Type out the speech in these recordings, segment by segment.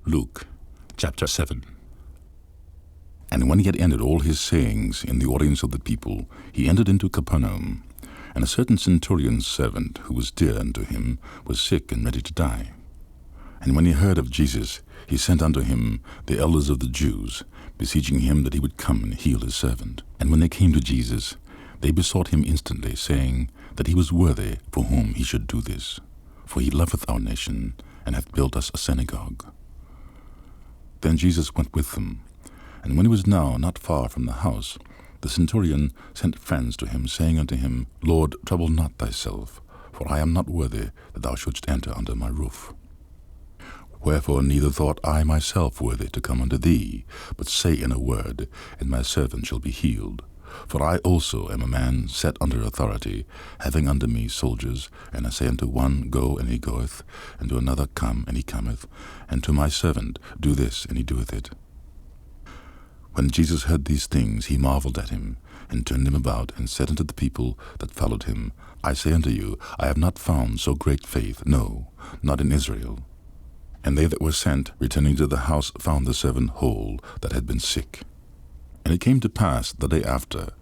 Luke chapter 7. And when he had ended all his sayings in the audience of the people, he entered into Capernaum. And a certain centurion's servant, who was dear unto him, was sick and ready to die. And when he heard of Jesus, he sent unto him the elders of the Jews, beseeching him that he would come and heal his servant. And when they came to Jesus, they besought him instantly, saying that he was worthy for whom he should do this. For he loveth our nation, and hath built us a synagogue. Then Jesus went with them. And when he was now not far from the house, the centurion sent friends to him, saying unto him, Lord, trouble not thyself, for I am not worthy that thou shouldst enter under my roof. Wherefore neither thought I myself worthy to come unto thee, but say in a word, and my servant shall be healed. For I also am a man set under authority, having under me soldiers, and I say unto one, Go, and he goeth, and to another, Come, and he cometh, and to my servant, Do this, and he doeth it. When Jesus heard these things, he marveled at him, and turned him about, and said unto the people that followed him, I say unto you, I have not found so great faith, no, not in Israel. And they that were sent, returning to the house, found the servant whole that had been sick. And it came to pass the day after,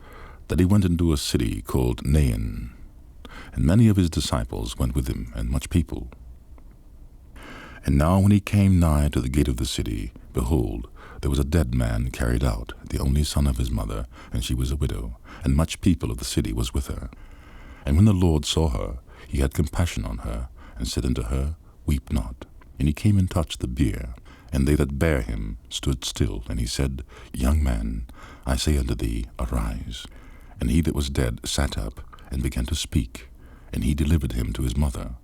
that he went into a city called Nain, and many of his disciples went with him, and much people. And now when he came nigh to the gate of the city, behold, there was a dead man carried out, the only son of his mother, and she was a widow, and much people of the city was with her. And when the Lord saw her, he had compassion on her, and said unto her, Weep not. And he came and touched the bier, and they that bare him stood still. And he said, Young man, I say unto thee, arise. And he that was dead sat up, and began to speak, and he delivered him to his mother.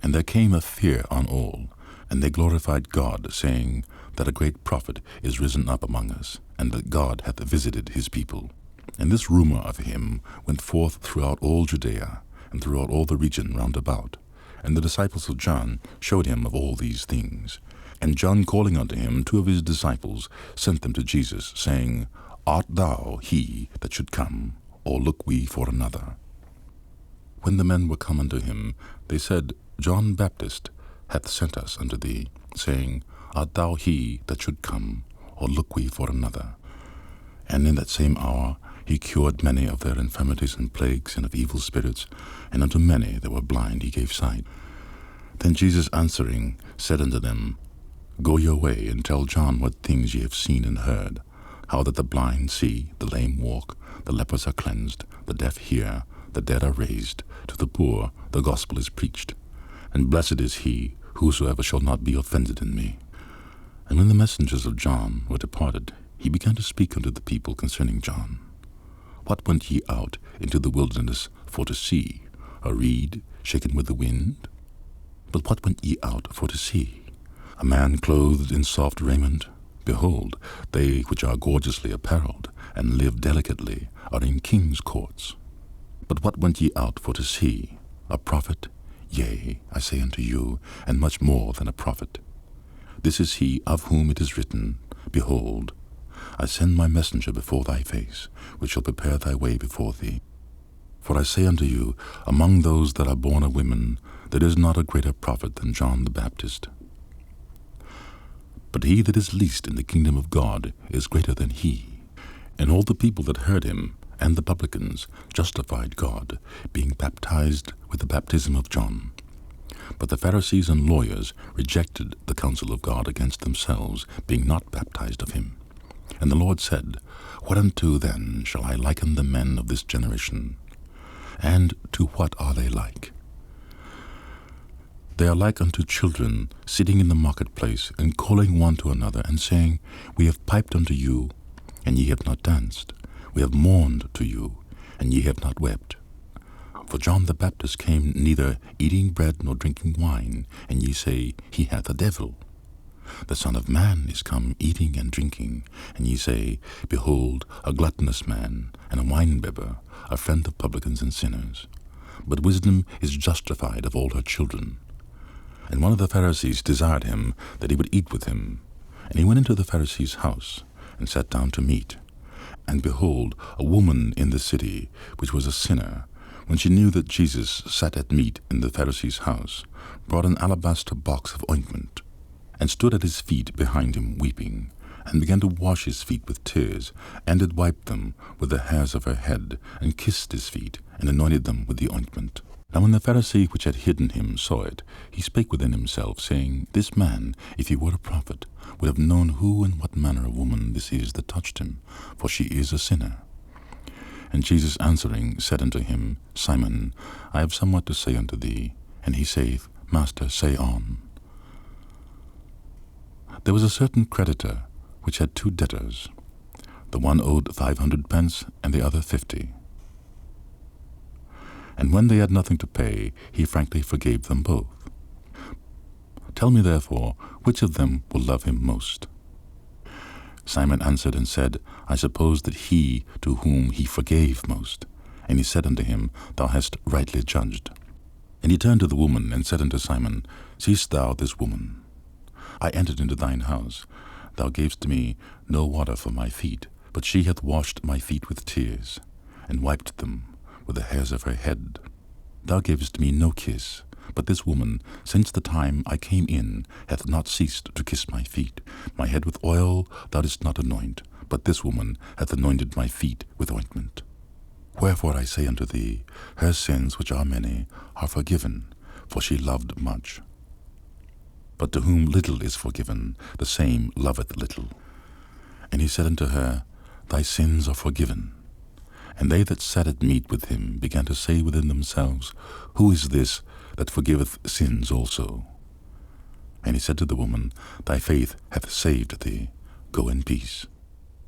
And there came a fear on all, and they glorified God, saying, that a great prophet is risen up among us, and that God hath visited his people. And this rumor of him went forth throughout all Judea, and throughout all the region round about. And the disciples of John showed him of all these things. And John, calling unto him 2 of his disciples, sent them to Jesus, saying, Art thou he that should come, or look we for another? When the men were come unto him, they said, John Baptist hath sent us unto thee, saying, Art thou he that should come, or look we for another? And in that same hour he cured many of their infirmities and plagues and of evil spirits, and unto many that were blind he gave sight. Then Jesus answering said unto them, Go your way, and tell John what things ye have seen and heard, how that the blind see, the lame walk, the lepers are cleansed, the deaf hear, the dead are raised, to the poor the gospel is preached. And blessed is he whosoever shall not be offended in me. And when the messengers of John were departed, he began to speak unto the people concerning John. What went ye out into the wilderness for to see? A reed shaken with the wind? But what went ye out for to see? A man clothed in soft raiment? Behold, they which are gorgeously apparelled, and live delicately, are in kings' courts. But what went ye out for to see? A prophet? Yea, I say unto you, and much more than a prophet. This is he of whom it is written, Behold, I send my messenger before thy face, which shall prepare thy way before thee. For I say unto you, among those that are born of women, there is not a greater prophet than John the Baptist. But he that is least in the kingdom of God is greater than he. And all the people that heard him, and the publicans, justified God, being baptized with the baptism of John. But the Pharisees and lawyers rejected the counsel of God against themselves, being not baptized of him. And the Lord said, Whereunto then shall I liken the men of this generation? And to what are they like? They are like unto children sitting in the marketplace, and calling one to another, and saying, We have piped unto you, and ye have not danced. We have mourned to you, and ye have not wept. For John the Baptist came neither eating bread nor drinking wine, and ye say, He hath a devil. The Son of Man is come eating and drinking, and ye say, Behold, a gluttonous man, and a winebibber, a friend of publicans and sinners. But wisdom is justified of all her children. And one of the Pharisees desired him that he would eat with him. And he went into the Pharisee's house, and sat down to meat. And behold, a woman in the city, which was a sinner, when she knew that Jesus sat at meat in the Pharisee's house, brought an alabaster box of ointment, and stood at his feet behind him weeping, and began to wash his feet with tears, and did wipe them with the hairs of her head, and kissed his feet, and anointed them with the ointment. Now when the Pharisee which had hidden him saw it, he spake within himself, saying, This man, if he were a prophet, would have known who and what manner of woman this is that touched him, for she is a sinner. And Jesus answering said unto him, Simon, I have somewhat to say unto thee. And he saith, Master, say on. There was a certain creditor which had 2 debtors. The one owed 500 pence, and the other 50. And when they had nothing to pay, he frankly forgave them both. Tell me therefore, which of them will love him most? Simon answered and said, I suppose that he to whom he forgave most. And he said unto him, Thou hast rightly judged. And he turned to the woman, and said unto Simon, Seest thou this woman? I entered into thine house. Thou gavest me no water for my feet, but she hath washed my feet with tears, and wiped them with the hairs of her head. Thou gavest me no kiss, but this woman, since the time I came in, hath not ceased to kiss my feet. My head with oil thou didst not anoint, but this woman hath anointed my feet with ointment. Wherefore I say unto thee, her sins, which are many, are forgiven, for she loved much. But to whom little is forgiven, the same loveth little. And he said unto her, Thy sins are forgiven. And they that sat at meat with him began to say within themselves, Who is this that forgiveth sins also? And he said to the woman, Thy faith hath saved thee. Go in peace.